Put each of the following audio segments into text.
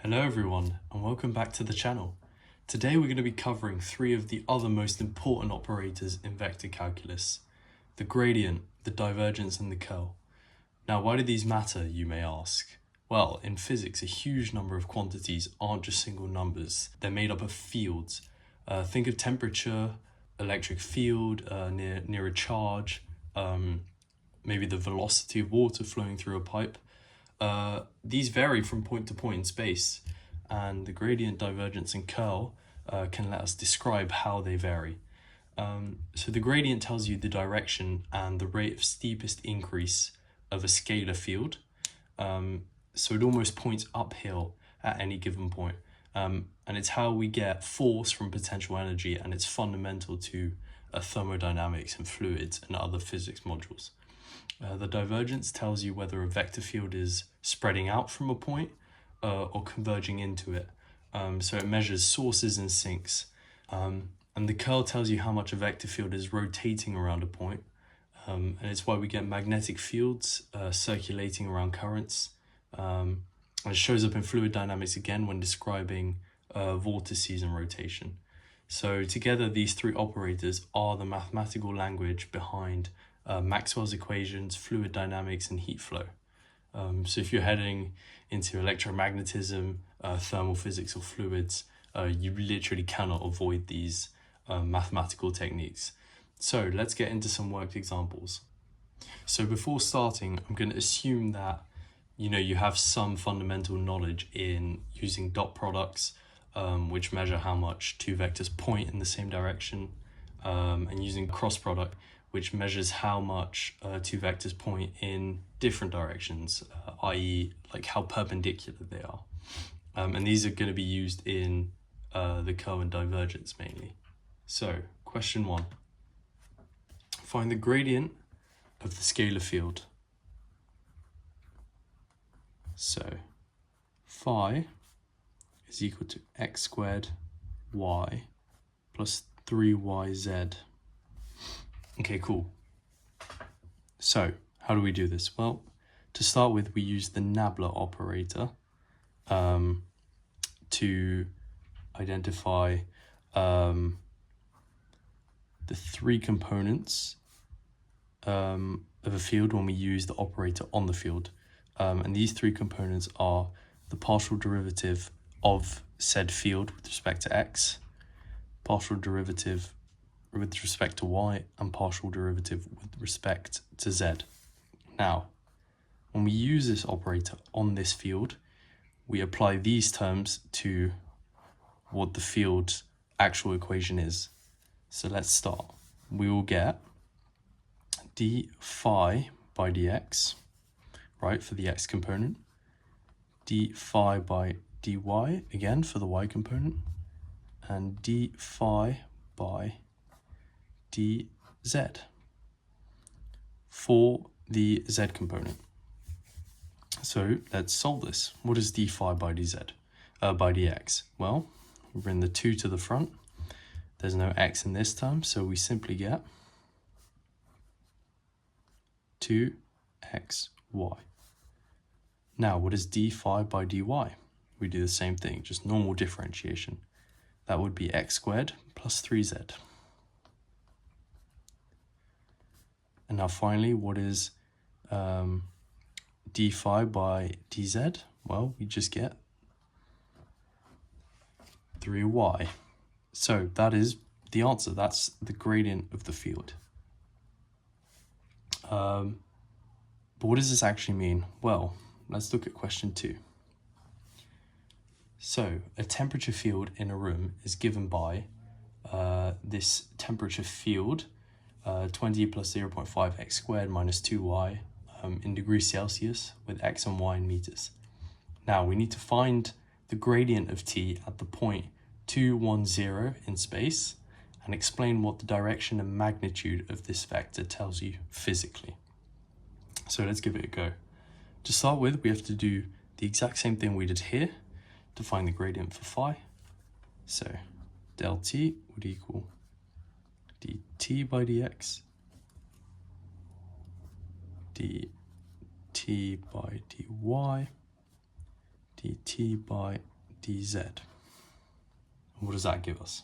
Hello everyone, and welcome back to the channel. Today we're going to be covering three of the other most important operators in vector calculus: the gradient, the divergence, and the curl. Now, why do these matter, you may ask? Well, in physics, a huge number of quantities aren't just single numbers. They're made up of fields. Think of temperature, electric field near a charge, maybe the velocity of water flowing through a pipe. These vary from point to point in space, and the gradient, divergence, and curl can let us describe how they vary. So the gradient tells you the direction and the rate of steepest increase of a scalar field. So it almost points uphill at any given point. And it's how we get force from potential energy, and it's fundamental to thermodynamics and fluids and other physics modules. The divergence tells you whether a vector field is spreading out from a point or converging into it. So it measures sources and sinks. And the curl tells you how much a vector field is rotating around a point. And it's why we get magnetic fields circulating around currents. And it shows up in fluid dynamics again when describing vortices and rotation. So together, these three operators are the mathematical language behind Maxwell's equations, fluid dynamics, and heat flow. So if you're heading into electromagnetism, thermal physics, or fluids, you literally cannot avoid these mathematical techniques. So let's get into some worked examples. So before starting, I'm going to assume that you have some fundamental knowledge in using dot products, which measure how much two vectors point in the same direction, and using cross product, which measures how much two vectors point in different directions, i.e. like how perpendicular they are. And these are going to be used in the curl and divergence mainly. So question 1, find the gradient of the scalar field. So phi is equal to x squared y plus 3yz. Okay, cool. So how do we do this? Well, to start with, we use the nabla operator to identify the three components of a field when we use the operator on the field. And these three components are the partial derivative of said field with respect to x, partial derivative with respect to y, and partial derivative with respect to z. Now, when we use this operator on this field, we apply these terms to what the field's actual equation is. So let's start. We will get d phi by dx, right, for the x component, d phi by dy, again, for the y component, and d phi by dz for the z component. So let's solve this. What is d phi by dz, by dx? Well, we bring the 2 to the front. There's no x in this term, so we simply get 2xy. Now, what is d phi by dy? We do the same thing, just normal differentiation. That would be x squared plus 3z. And now finally, what is d phi by dz? Well, we just get 3y. So that is the answer. That's the gradient of the field. But what does this actually mean? Well, let's look at question 2. So a temperature field in a room is given by this temperature field, 20 plus 0.5 x squared minus 2y in degrees Celsius, with x and y in meters. Now we need to find the gradient of t at the point 2, 1, 0 in space, and explain what the direction and magnitude of this vector tells you physically. So let's give it a go. To start with, we have to do the exact same thing we did here to find the gradient for phi. So del t would equal dt by dx, dt by dy, dt by dz. What does that give us?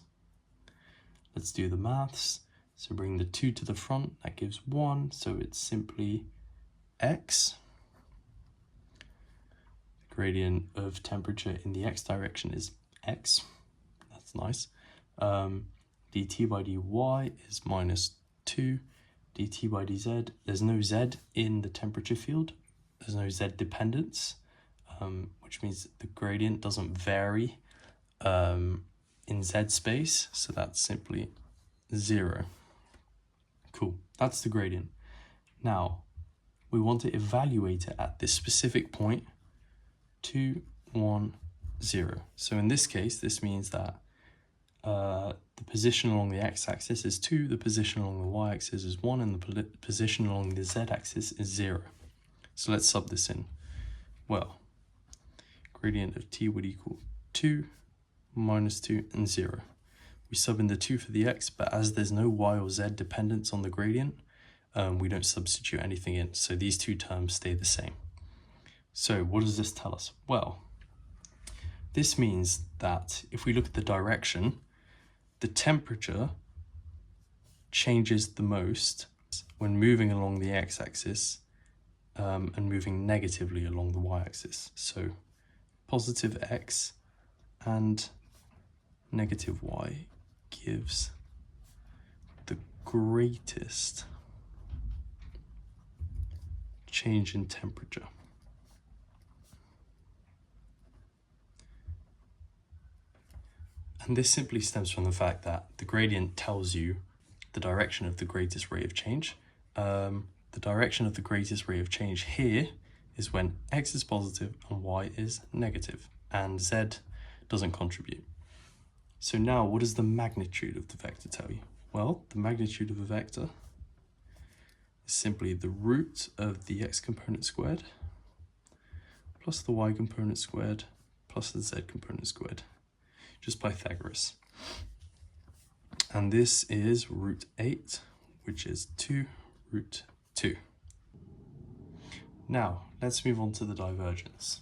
Let's do the maths. So bring the 2 to the front, that gives 1, so it's simply x. The gradient of temperature in the x direction is x. That's nice. dt by dy is -2. dt by dz, there's no z in the temperature field. There's no z dependence, which means the gradient doesn't vary in z space, so that's simply 0. Cool, that's the gradient. Now, we want to evaluate it at this specific point, 2, 1, 0. So in this case, this means that the position along the x-axis is 2, the position along the y-axis is 1, and the position along the z-axis is 0. So let's sub this in. Well, gradient of t would equal 2, -2, and 0. We sub in the 2 for the x, but as there's no y or z dependence on the gradient, we don't substitute anything in, so these two terms stay the same. So what does this tell us? Well, this means that if we look at the direction, the temperature changes the most when moving along the x-axis and moving negatively along the y-axis. So positive x and negative y gives the greatest change in temperature. And this simply stems from the fact that the gradient tells you the direction of the greatest rate of change. The direction of the greatest rate of change here is when x is positive and y is negative, and z doesn't contribute. So now, what does the magnitude of the vector tell you? Well, the magnitude of a vector is simply the root of the x component squared plus the y component squared plus the z component squared, just Pythagoras. And this is root 8, which is 2 root 2. Now, let's move on to the divergence.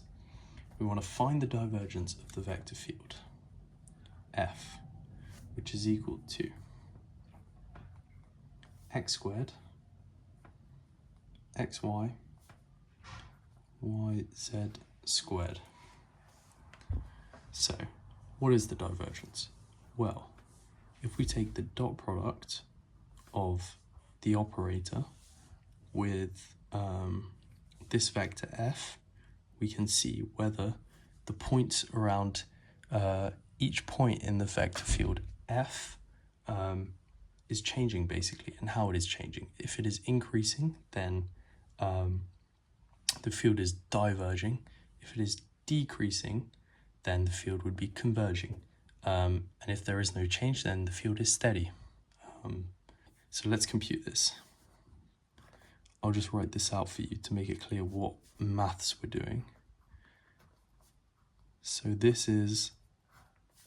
We want to find the divergence of the vector field, f, which is equal to x squared, xy, yz squared. So, what is the divergence? Well, if we take the dot product of the operator with this vector f, we can see whether the points around each point in the vector field f is changing, basically, and how it is changing. If it is increasing, then the field is diverging. If it is decreasing, then the field would be converging. And if there is no change, then the field is steady. So let's compute this. I'll just write this out for you to make it clear what maths we're doing. So this is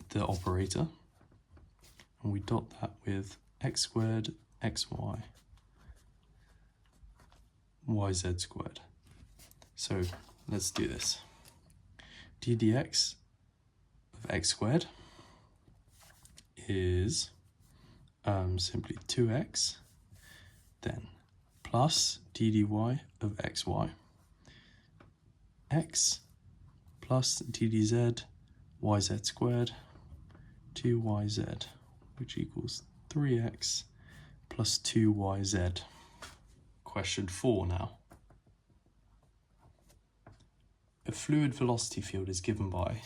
the operator, and we dot that with x squared, xy, yz squared. So let's do this. d dx of x squared is simply 2x, then plus d dy of xy, x plus d dz yz squared 2yz, which equals 3x plus 2yz. Question 4 now. A fluid velocity field is given by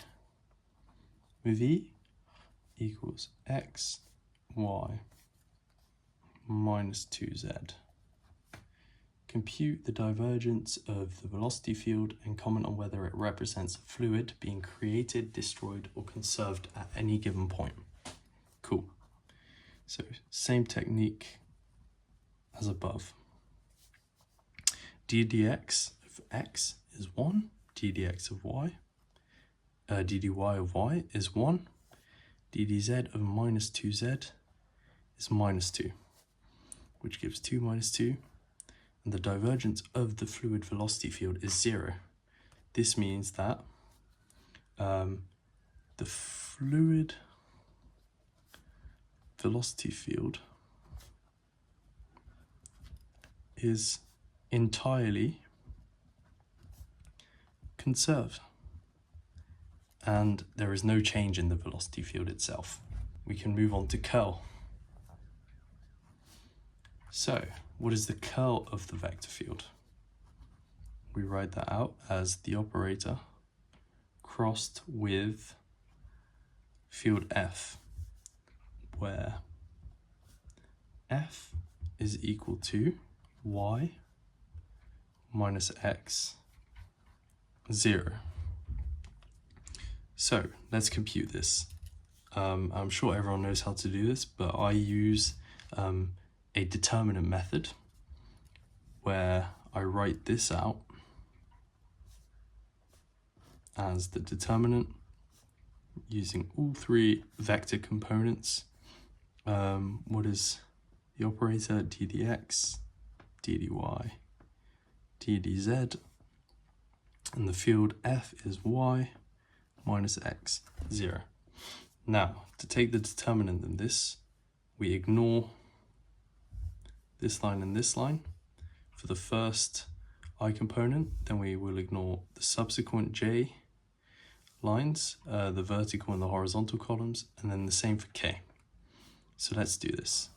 v equals x, y, minus 2z. Compute the divergence of the velocity field and comment on whether it represents a fluid being created, destroyed, or conserved at any given point. Cool. So, same technique as above. d dx of x is 1, d dx of y, d dy of y is 1, d dz of minus 2z is minus 2, which gives 2 minus 2, and the divergence of the fluid velocity field is 0. This means that the fluid velocity field is entirely conserved, and there is no change in the velocity field itself. We can move on to curl. So, what is the curl of the vector field? We write that out as the operator crossed with field F, where F is equal to y minus x 0. So let's compute this. I'm sure everyone knows how to do this, but I use a determinant method where I write this out as the determinant using all three vector components. What is the operator? d dx, d dy, d dz, and the field F is y minus x 0. Now, to take the determinant in this, we ignore this line and this line for the first I component, then we will ignore the subsequent j lines, the vertical and the horizontal columns, and then the same for k. So let's do this.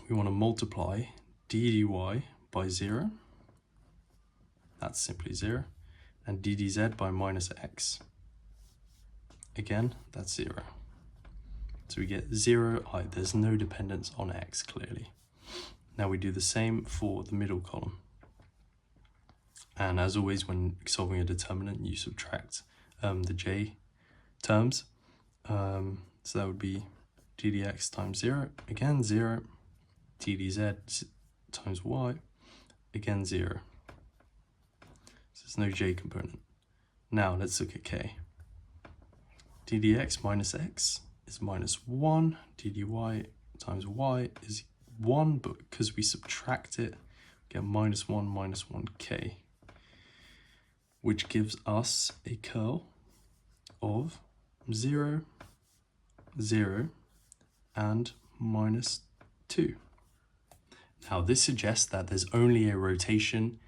We want to multiply d dy by 0, that's simply 0, and d dz by minus x. Again, that's 0. So we get 0, there's no dependence on x, clearly. Now we do the same for the middle column. And as always, when solving a determinant, you subtract the j terms. So that would be d dx times 0, again 0, d dz times y, again 0. So there's no j component. Now let's look at k. d dx minus x is minus 1, d dy times y is 1, but because we subtract it, we get minus 1k, which gives us a curl of 0, 0, and minus 2. Now this suggests that there's only a rotation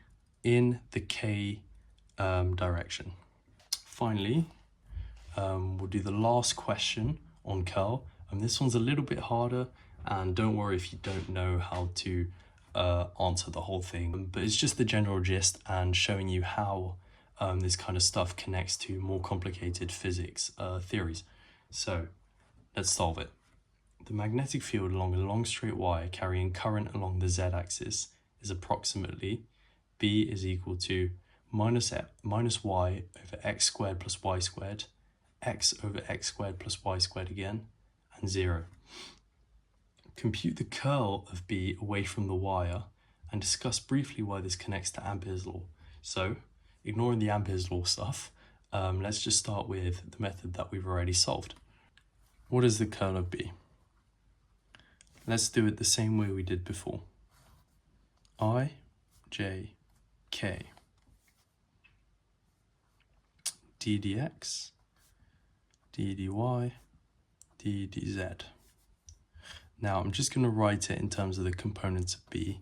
in the k direction. Finally, we'll do the last question on curl, and this one's a little bit harder, and don't worry if you don't know how to answer the whole thing, but it's just the general gist and showing you how this kind of stuff connects to more complicated physics theories. So let's solve it. The magnetic field along a long straight wire carrying current along the z-axis is approximately B is equal to minus y over x squared plus y squared, x over x squared plus y squared again, and 0. Compute the curl of B away from the wire and discuss briefly why this connects to Ampere's law. So, ignoring the Ampere's law stuff, let's just start with the method that we've already solved. What is the curl of B? Let's do it the same way we did before. I, J, K, d dx, d dy, d dz. Now I'm just going to write it in terms of the components of B,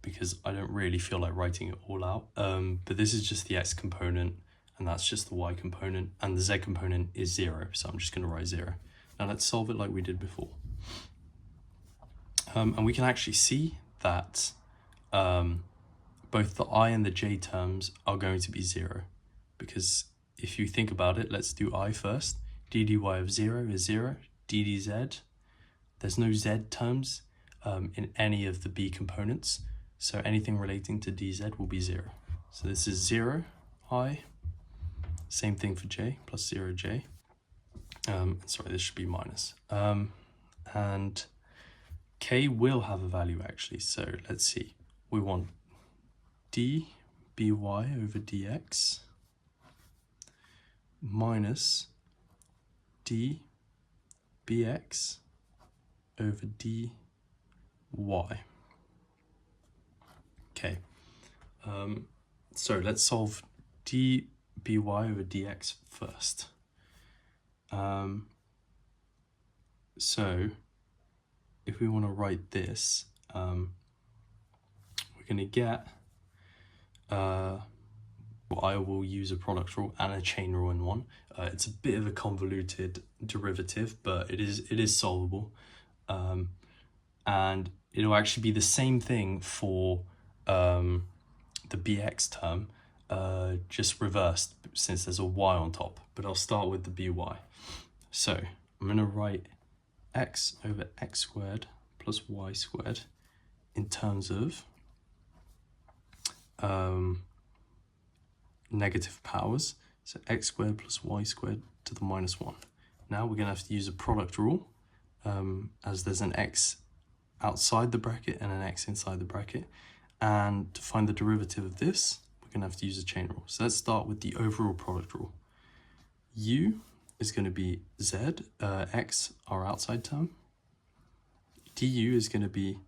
because I don't really feel like writing it all out. But this is just the x component, and that's just the y component, and the z component is 0, so I'm just going to write 0. Now let's solve it like we did before. And we can actually see that both the I and the j terms are going to be 0, because if you think about it, let's do I first. d dy of 0 is 0, d dz, there's no z terms in any of the B components, so anything relating to dz will be 0. So this is 0, I, same thing for j, plus 0j. Sorry, this should be minus. And k will have a value actually, so let's see. We want d by over dx minus d bx over dy. Okay, so let's solve d by over dx first. So if we want to write this, we're going to get, well, I will use a product rule and a chain rule in one. It's a bit of a convoluted derivative, but it is solvable. And it'll actually be the same thing for the bx term, just reversed since there's a y on top, but I'll start with the by. So I'm going to write x over x squared plus y squared in terms of negative powers. So x squared plus y squared to the minus 1. Now we're going to have to use a product rule, as there's an x outside the bracket and an x inside the bracket. And to find the derivative of this, we're going to have to use a chain rule. So let's start with the overall product rule. U is going to be z, x, our outside term. Du is going to be,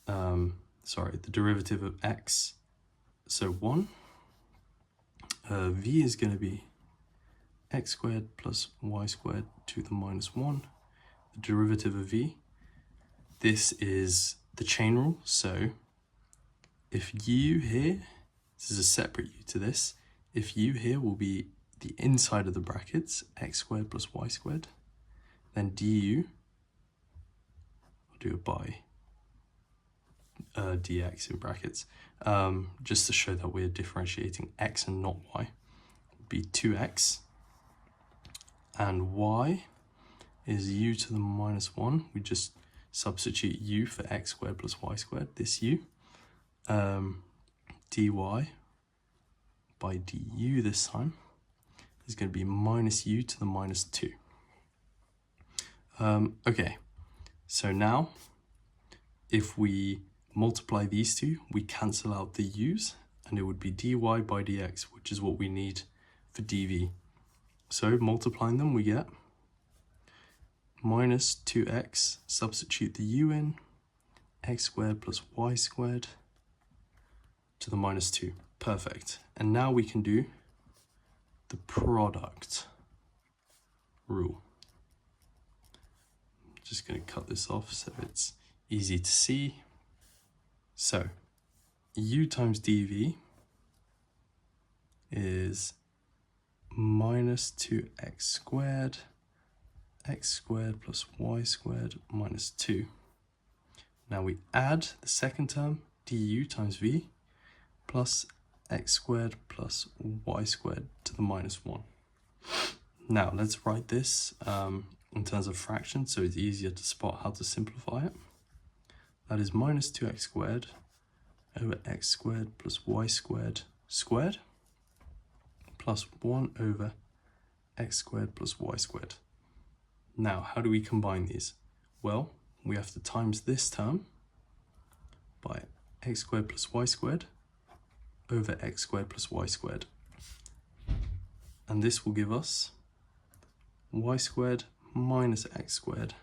the derivative of x, so 1. V is going to be x squared plus y squared to the minus 1. The derivative of v, this is the chain rule. So if u here, this is a separate u to this, if u here will be the inside of the brackets, x squared plus y squared, then du, I'll do it by dx in brackets, just to show that we're differentiating x and not y, would be 2x, and y is u to the minus 1. We just substitute u for x squared plus y squared, this u, dy by du this time is going to be minus u to the minus 2. Okay, so now if we multiply these two, we cancel out the u's, and it would be dy by dx, which is what we need for dv. So multiplying them, we get minus 2x, substitute the u in, x squared plus y squared to the minus 2. Perfect. And now we can do the product rule. I'm just going to cut this off so it's easy to see. So u times dv is minus 2x squared, x squared plus y squared minus 2. Now we add the second term, du times v, plus x squared plus y squared to the minus 1. Now let's write this in terms of fractions, so it's easier to spot how to simplify it. That is minus 2x squared over x squared plus y squared squared plus 1 over x squared plus y squared. Now, how do we combine these? Well, we have to times this term by x squared plus y squared over x squared plus y squared. And this will give us y squared minus x squared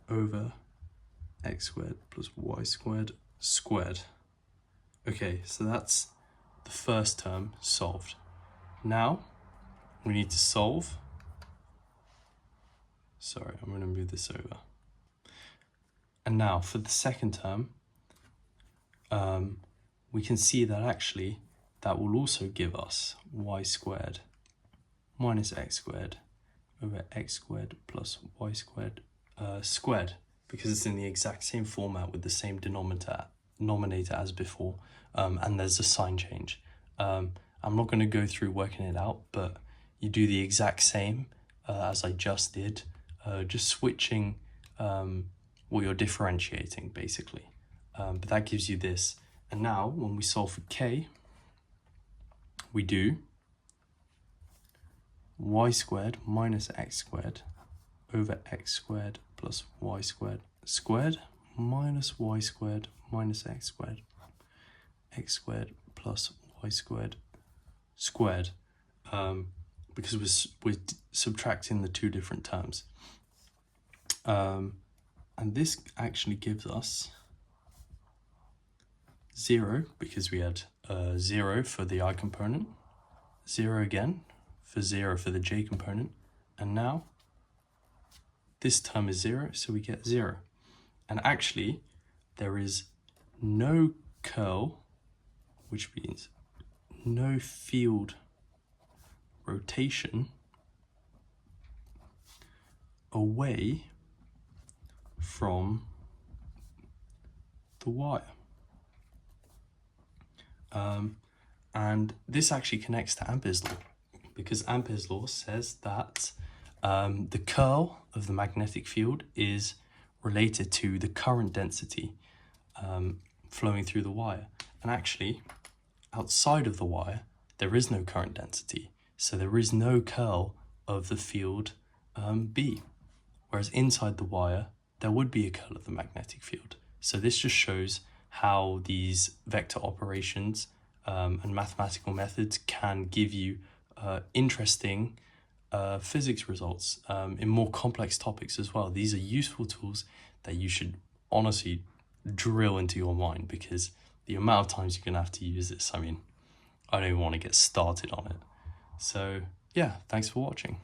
over x squared plus y squared squared. Okay, so that's the first term solved. Now we need to solve. Sorry, I'm going to move this over. And now for the second term, we can see that actually that will also give us y squared minus x squared over x squared plus y squared squared, because it's in the exact same format with the same denominator as before, and there's a sign change. I'm not going to go through working it out, but you do the exact same as I just did, just switching what you're differentiating basically. But that gives you this. And now when we solve for k, we do y squared minus x squared over x squared plus y squared squared minus y squared minus x squared plus y squared squared, because we're subtracting the two different terms. And this actually gives us 0 because we had 0 for the I component, 0 again for 0 for the j component, and now this term is 0, so we get 0. And actually, there is no curl, which means no field rotation away from the wire. And this actually connects to Ampere's law, because Ampere's law says that the curl of the magnetic field is related to the current density flowing through the wire. And actually, outside of the wire, there is no current density, so there is no curl of the field B. Whereas inside the wire, there would be a curl of the magnetic field. So this just shows how these vector operations and mathematical methods can give you interesting physics results in more complex topics as well. These are useful tools that you should honestly drill into your mind, because the amount of times you're going to have to use this, I mean, I don't even want to get started on it. So yeah, thanks for watching.